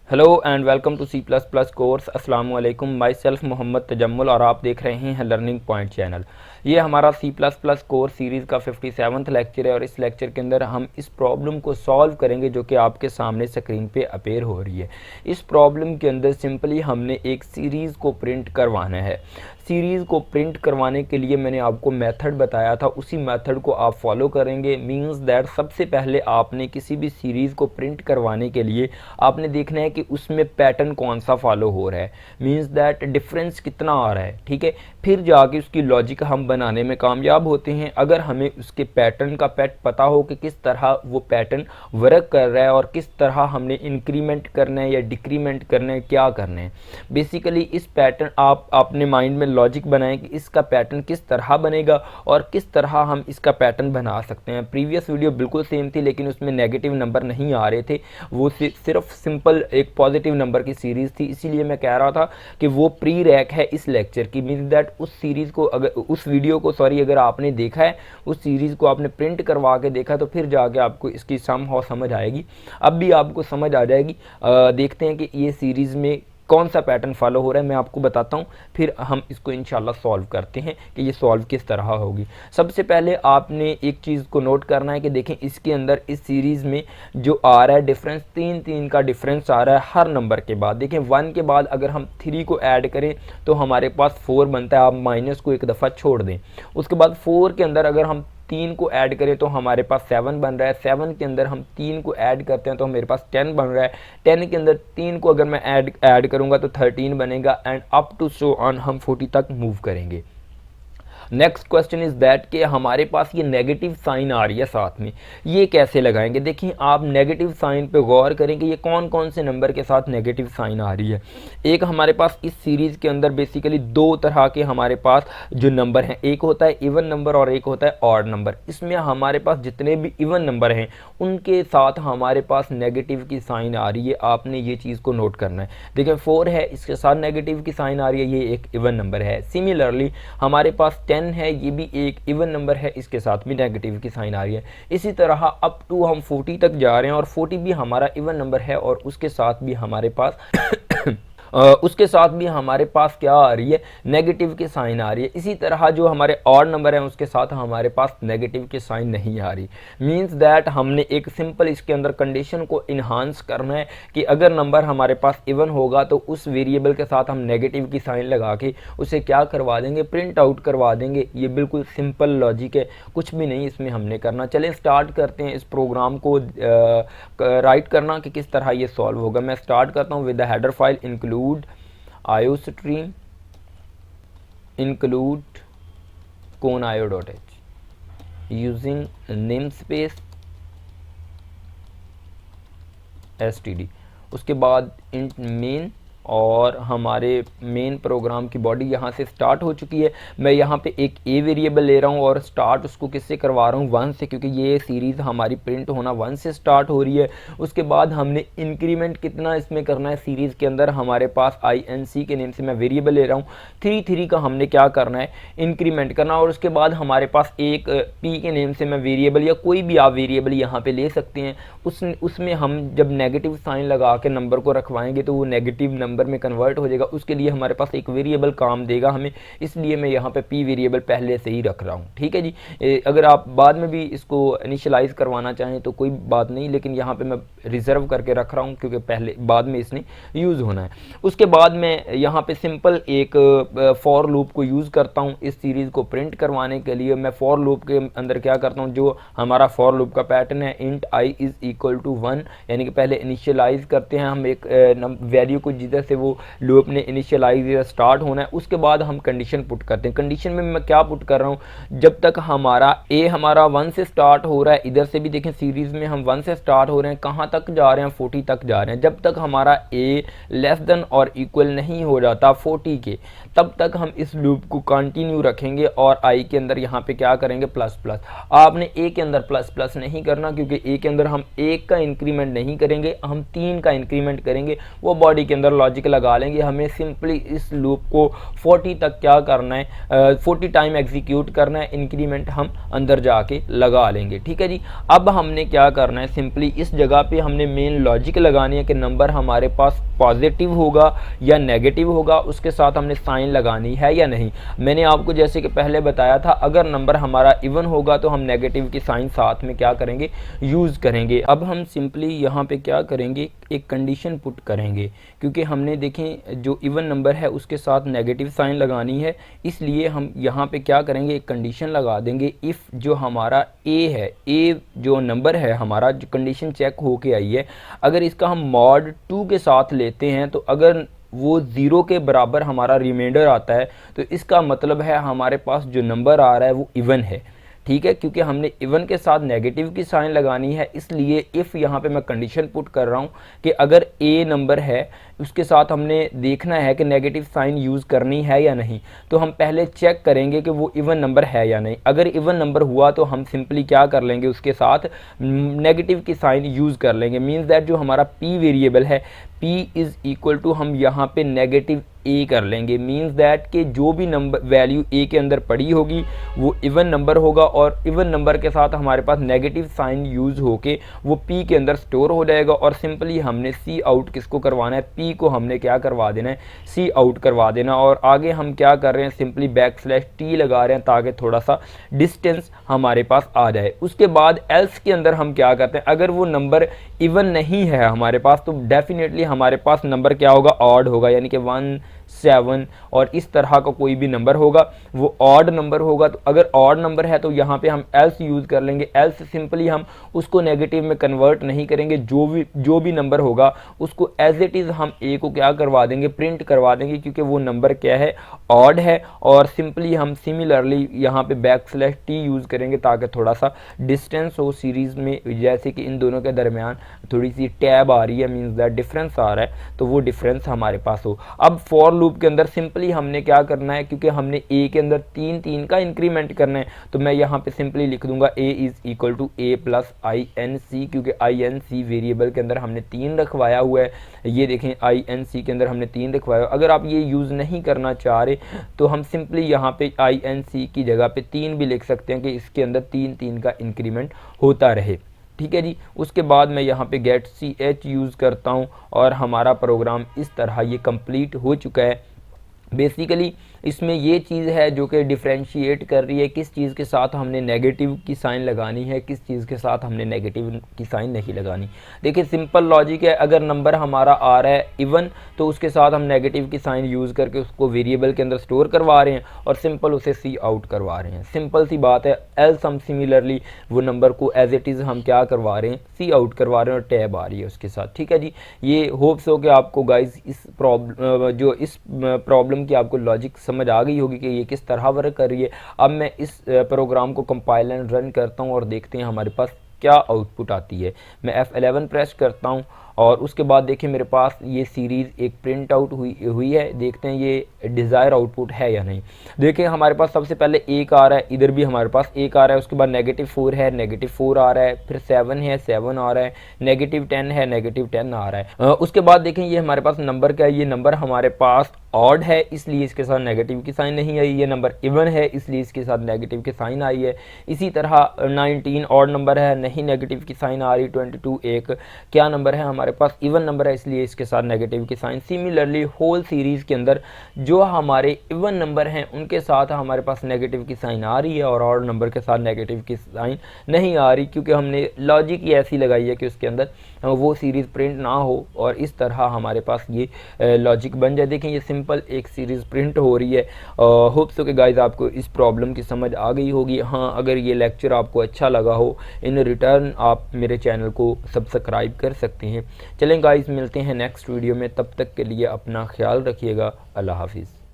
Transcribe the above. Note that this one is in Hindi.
Hello and welcome to C plus plus course. अस्सलाम वालेकुम। माई सेल्फ मोहम्मद तजम्मुल और आप देख रहे हैं लर्निंग पॉइंट चैनल। ये हमारा C plus plus course series का 57वां लेक्चर है और इस लेक्चर के अंदर हम इस प्रॉब्लम को सॉल्व करेंगे जो कि आपके सामने स्क्रीन पे अपेयर हो रही है। इस प्रॉब्लम के अंदर सिंपली हमने एक सीरीज़ को प्रिंट करवाना है। सीरीज़ को प्रिंट करवाने के लिए मैंने आपको मेथड बताया था, उसी मेथड को आप फॉलो करेंगे। मींस दैट सबसे पहले आपने किसी भी सीरीज़ को प्रिंट करवाने के लिए आपने देखना है कि उसमें पैटर्न कौन सा फॉलो हो रहा है, मींस दैट डिफरेंस कितना आ रहा है। ठीक है, फिर जाके उसकी लॉजिक हम बनाने में कामयाब होते हैं अगर हमें उसके पैटर्न का पता हो कि किस तरह वो पैटर्न वर्क कर रहा है और किस तरह हमने इंक्रीमेंट करना है या डिक्रीमेंट करना है, क्या करना है। बेसिकली इस पैटर्न आप अपने माइंड में लॉजिक बनाएं कि इसका पैटर्न किस तरह बनेगा और किस तरह हम इसका पैटर्न बना सकते हैं। प्रीवियस वीडियो बिल्कुल सेम थी लेकिन उसमें नेगेटिव नंबर नहीं आ रहे थे, वो सिर्फ सिंपल एक पॉजिटिव नंबर की सीरीज़ थी। इसीलिए मैं कह रहा था कि वो प्री रैक है इस लेक्चर की। मीन्स दैट उस सीरीज़ को उस वीडियो को अगर आपने देखा है, उस सीरीज़ को आपने प्रिंट करवा के देखा तो फिर जाके आपको इसकी समझ आएगी। अब भी आपको समझ आ जाएगी। देखते हैं कि ये सीरीज़ में कौन सा पैटर्न फॉलो हो रहा है, मैं आपको बताता हूँ, फिर हम इसको इंशाल्लाह सॉल्व करते हैं कि ये सॉल्व किस तरह होगी। सबसे पहले आपने एक चीज़ को नोट करना है कि देखें इसके अंदर इस सीरीज़ में जो आ रहा है डिफरेंस, तीन का डिफरेंस आ रहा है हर नंबर के बाद। देखें 1 के बाद अगर हम 3 को ऐड करें तो हमारे पास 4 बनता है। आप माइनस को एक दफ़ा छोड़ दें। उसके बाद 4 के अंदर अगर हम 3 को ऐड करें तो हमारे पास 7 बन रहा है। 7 के अंदर हम 3 को ऐड करते हैं तो मेरे पास 10 बन रहा है। 10 के अंदर 3 को अगर मैं ऐड करूंगा तो 13 बनेगा and up to so on हम 40 तक मूव करेंगे। नेक्स्ट क्वेश्चन इज दैट कि हमारे पास ये नेगेटिव साइन आ रही है साथ में, ये कैसे लगाएंगे। देखिए आप नेगेटिव साइन पे गौर करें कि ये कौन कौन से नंबर के साथ नेगेटिव साइन आ रही है। एक हमारे पास इस सीरीज़ के अंदर बेसिकली 2 तरह के हमारे पास जो नंबर हैं, एक होता है इवन नंबर और एक होता है ऑड नंबर। इसमें हमारे पास जितने भी इवन नंबर हैं उनके साथ हमारे पास नेगेटिव की साइन आ रही है। आपने ये चीज़ को नोट करना है। देखिए 4 है, इसके साथ नेगेटिव की साइन आ रही है, ये एक इवन नंबर है। सिमिलरली हमारे पास 10 है, ये भी एक इवन नंबर है, इसके साथ भी नेगेटिव की साइन आ रही है। इसी तरह अप टू हम 40 तक जा रहे हैं और 40 भी हमारा इवन नंबर है और उसके साथ भी हमारे पास क्या आ रही है, नेगेटिव की साइन आ रही है। इसी तरह जो हमारे ऑड नंबर हैं उसके साथ हमारे पास नेगेटिव की साइन नहीं आ रही। मींस दैट हमने एक सिंपल इसके अंदर कंडीशन को इन्हांस करना है कि अगर नंबर हमारे पास इवन होगा तो उस वेरिएबल के साथ हम नेगेटिव की साइन लगा के उसे क्या करवा देंगे, प्रिंट आउट करवा देंगे। ये बिल्कुल सिंपल लॉजिक है, कुछ भी नहीं इसमें हमने करना। चलें स्टार्ट करते हैं इस प्रोग्राम को राइट करना कि किस तरह ये सॉल्व होगा। मैं स्टार्ट करता हूँ with the header file include iostream include conio.h using namespace std। उसके बाद int main और हमारे मेन प्रोग्राम की बॉडी यहाँ से स्टार्ट हो चुकी है। मैं यहाँ पे एक ए वेरिएबल ले रहा हूँ और स्टार्ट उसको किससे करवा रहा हूँ, 1 से, क्योंकि ये सीरीज़ हमारी प्रिंट होना 1 से स्टार्ट हो रही है। उसके बाद हमने इंक्रीमेंट कितना इसमें करना है, सीरीज़ के अंदर हमारे पास INC के नेम से मैं वेरिएबल ले रहा हूँ, 3 का हमने क्या करना है, इंक्रीमेंट करना। और उसके बाद हमारे पास एक P के नेम से मैं वेरिएबल या कोई भी आप वेरिएबल यहाँ पर ले सकते हैं। उसमें हम जब नेगेटिव साइन लगा के नंबर को रखवाएंगे तो वो नेगेटिव नंबर में कन्वर्ट हो जाएगा। उसके लिए हमारे पास एक वेरिएबल काम देगा हमें, इसलिए मैं यहाँ पे P वेरिएबल पहले से ही रख रहा हूँ। ठीक है जी। अगर आप बाद में भी इसको इनिशियलाइज करवाना चाहें तो कोई बात नहीं, लेकिन यहाँ पे मैं रिजर्व करके रख रहा हूँ क्योंकि बाद में इसने यूज़ होना है। उसके बाद मैं यहाँ पे सिंपल एक फॉर लूप को यूज़ करता हूँ इस सीरीज़ को प्रिंट करवाने के लिए। मैं फॉर लूप के अंदर क्या करता हूँ, जो हमारा फॉर लूप का पैटर्न है int i is equal to 1, यानी कि पहले इनिशियलाइज करते हैं हम एक वैल्यू को जिधर से वो लूप ने इनिशियलाइज या स्टार्ट होना है। उसके बाद हम कंडीशन पुट करते हैं। कंडीशन में मैं क्या पुट कर रहा हूँ, जब तक हमारा ए हमारा 1 से स्टार्ट हो रहा है, इधर से भी देखें सीरीज में हम 1 से स्टार्ट हो रहे हैं, कहाँ तक जा रहे हैं, 40 तक जा रहे हैं। जब तक हमारा ए लेस देन और इक्वल नहीं हो जाता 40 के, तब तक हम इस लूप को कंटिन्यू रखेंगे और आई के अंदर यहाँ पे क्या करेंगे, प्लस प्लस। आपने ए के अंदर प्लस प्लस नहीं करना क्योंकि ए के अंदर हम 1 का इंक्रीमेंट नहीं करेंगे, हम 3 का इंक्रीमेंट करेंगे। वो बॉडी के अंदर लॉजिक लॉजिक लगा लेंगे। हमें सिंपली इस लूप को 40 तक क्या करना है, 40 टाइम एग्जीक्यूट करना है, इंक्रीमेंट हम अंदर जाके लगा लेंगे। ठीक है जी। अब हमने क्या करना है, सिंपली इस जगह पे हमने मेन लॉजिक लगानी है कि नंबर हमारे पास पॉजिटिव होगा या नेगेटिव होगा, उसके साथ हमने साइन लगानी है या नहीं। मैंने आपको जैसे कि पहले बताया था, अगर नंबर हमारा इवन होगा तो हम नेगेटिव की साइन साथ में क्या करेंगे, यूज़ करेंगे। अब हम सिंपली यहाँ पे क्या करेंगे, एक कंडीशन पुट करेंगे, क्योंकि हमने देखें जो इवन नंबर है उसके साथ नेगेटिव साइन लगानी है, इसलिए हम यहाँ पे क्या करेंगे, एक कंडीशन लगा देंगे। इफ़ जो हमारा ए है, ए जो नंबर है हमारा, जो कंडीशन चेक होके आई है, अगर इसका हम मॉड 2 के साथ लेते हैं तो अगर वो 0 के बराबर हमारा रिमाइंडर आता है तो इसका मतलब है हमारे पास जो नंबर आ रहा है वो इवन है। ठीक है, क्योंकि हमने इवन के साथ नेगेटिव की साइन लगानी है, इसलिए इफ़ यहाँ पे मैं कंडीशन पुट कर रहा हूँ कि अगर ए नंबर है उसके साथ हमने देखना है कि नेगेटिव साइन यूज़ करनी है या नहीं। तो हम पहले चेक करेंगे कि वो इवन नंबर है या नहीं। अगर इवन नंबर हुआ तो हम सिंपली क्या कर लेंगे, उसके साथ नेगेटिव की साइन यूज़ कर लेंगे। मीन्स दैट जो हमारा पी वेरिएबल है, p इज़ इक्वल टू हम यहाँ पे नेगेटिव ए कर लेंगे। मीन्स दैट कि जो भी नंबर वैल्यू ए के अंदर पड़ी होगी वो इवन नंबर होगा, और इवन नंबर के साथ हमारे पास नेगेटिव साइन यूज़ होके वो p के अंदर स्टोर हो जाएगा। और सिंपली हमने सी आउट किसको करवाना है, p को हमने क्या करवा देना है, सी आउट करवा देना। और आगे हम क्या कर रहे हैं, सिंपली /t लगा रहे हैं ताकि थोड़ा सा डिस्टेंस हमारे पास आ जाए। उसके बाद एल्स के अंदर हम क्या करते हैं, अगर वो नंबर इवन नहीं है हमारे पास तो डेफिनेटली हमारे पास नंबर क्या होगा, ऑड होगा, यानी कि 1, 7 और इस तरह का कोई भी नंबर होगा वो ऑड नंबर होगा। तो अगर ऑड नंबर है तो यहाँ पे हम एल्स यूज़ कर लेंगे। एल्स सिंपली हम उसको नेगेटिव में कन्वर्ट नहीं करेंगे, जो भी नंबर होगा उसको एज इट इज़ हम ए को क्या करवा देंगे, प्रिंट करवा देंगे, क्योंकि वो नंबर क्या है, ऑड है। और सिंपली हम सिमिलरली यहाँ पे /t यूज़ करेंगे ताकि थोड़ा सा डिस्टेंस हो सीरीज़ में, जैसे कि इन दोनों के दरमियान थोड़ी सी टैब आ रही है, मीन्स दैट डिफरेंस आ रहा है, तो वो डिफरेंस हमारे पास हो। अब फॉर लूप के अंदर सिंपली हमने क्या करना है, क्योंकि हमने ए के अंदर 3 का इंक्रीमेंट करना है, तो मैं यहाँ पे सिंपली लिख दूंगा a is equal to a plus INC, क्योंकि INC वेरिएबल के अंदर हमने 3 रखवाया हुआ है। ये देखें INC के अंदर हमने 3 रखवाया। अगर आप ये यूज़ नहीं करना चाह रहे तो हम सिंपली यहाँ पे INC की जगह पे 3 भी लिख सकते हैं कि इसके अंदर 3 का इंक्रीमेंट होता रहे। ठीक है जी। उसके बाद मैं यहाँ पे गेट ch यूज़ करता हूँ और हमारा प्रोग्राम इस तरह ये कंप्लीट हो चुका है। बेसिकली इसमें ये चीज़ है जो कि डिफ्रेंशिएट कर रही है किस चीज़ के साथ हमने नेगेटिव की साइन लगानी है, किस चीज़ के साथ हमने नेगेटिव की साइन नहीं लगानी। देखिए सिंपल लॉजिक है, अगर नंबर हमारा आ रहा है इवन तो उसके साथ हम नेगेटिव की साइन यूज़ करके उसको वेरिएबल के अंदर स्टोर करवा रहे हैं और सिंपल उसे सी आउट करवा रहे हैं। सिंपल सी बात है। एल्स हम सिमिलरली वो नंबर को एज इट इज़ हम क्या करवा रहे हैं, सी आउट करवा रहे हैं और टैब आ रही है उसके साथ। ठीक है जी। ये होप्स हो कि आपको गाइज इस प्रॉब्लम की आपको लॉजिक समझ आ गई होगी कि ये किस तरह वर्क कर रही है। अब मैं इस प्रोग्राम को कंपाइल एंड रन करता हूँ और देखते हैं हमारे पास क्या आउटपुट आती है। मैं F11 प्रेस करता हूँ और उसके बाद देखिए मेरे पास ये सीरीज़ एक प्रिंट आउट हुई है। देखते हैं ये डिज़ायर आउटपुट है या नहीं। देखिए हमारे पास सबसे पहले 1 आ रहा है, इधर भी हमारे पास 1 आ रहा है, उसके बाद -4 है, -4 आ रहा है, फिर 7 है, 7 आ रहा है, -10 है, -10 आ रहा है। उसके बाद देखें ये हमारे पास नंबर क्या है, ये नंबर हमारे पास ऑड है इसलिए इसके साथ नेगेटिव की साइन नहीं आई। ये नंबर इवन है इसलिए इसके साथ नेगेटिव की साइन आई है। इसी तरह 19 ऑड नंबर है, नहीं नेगेटिव की साइन आ रही। 22 एक क्या नंबर है, हमारे पास इवन नंबर है इसलिए इसके साथ नेगेटिव की साइन। सिमिलरली होल सीरीज़ के अंदर जो हमारे इवन नंबर हैं उनके साथ हमारे पास नेगेटिव की साइन आ रही है और ऑड नंबर के साथ नेगेटिव की साइन नहीं आ रही, क्योंकि हमने लॉजिक ही ऐसी लगाई है कि उसके अंदर वो सीरीज़ प्रिंट ना हो और इस तरह हमारे पास ये लॉजिक बन जाए। देखें ये सिंपल एक सीरीज़ प्रिंट हो रही है। होप्स के गाइज आपको इस प्रॉब्लम की समझ आ गई होगी। हाँ, अगर ये लेक्चर आपको अच्छा लगा हो, इन रिटर्न आप मेरे चैनल को सब्सक्राइब कर सकते हैं। चलें गाइज, मिलते हैं नेक्स्ट वीडियो में, तब तक के लिए अपना ख्याल रखिएगा। अल्लाह हाफिज़।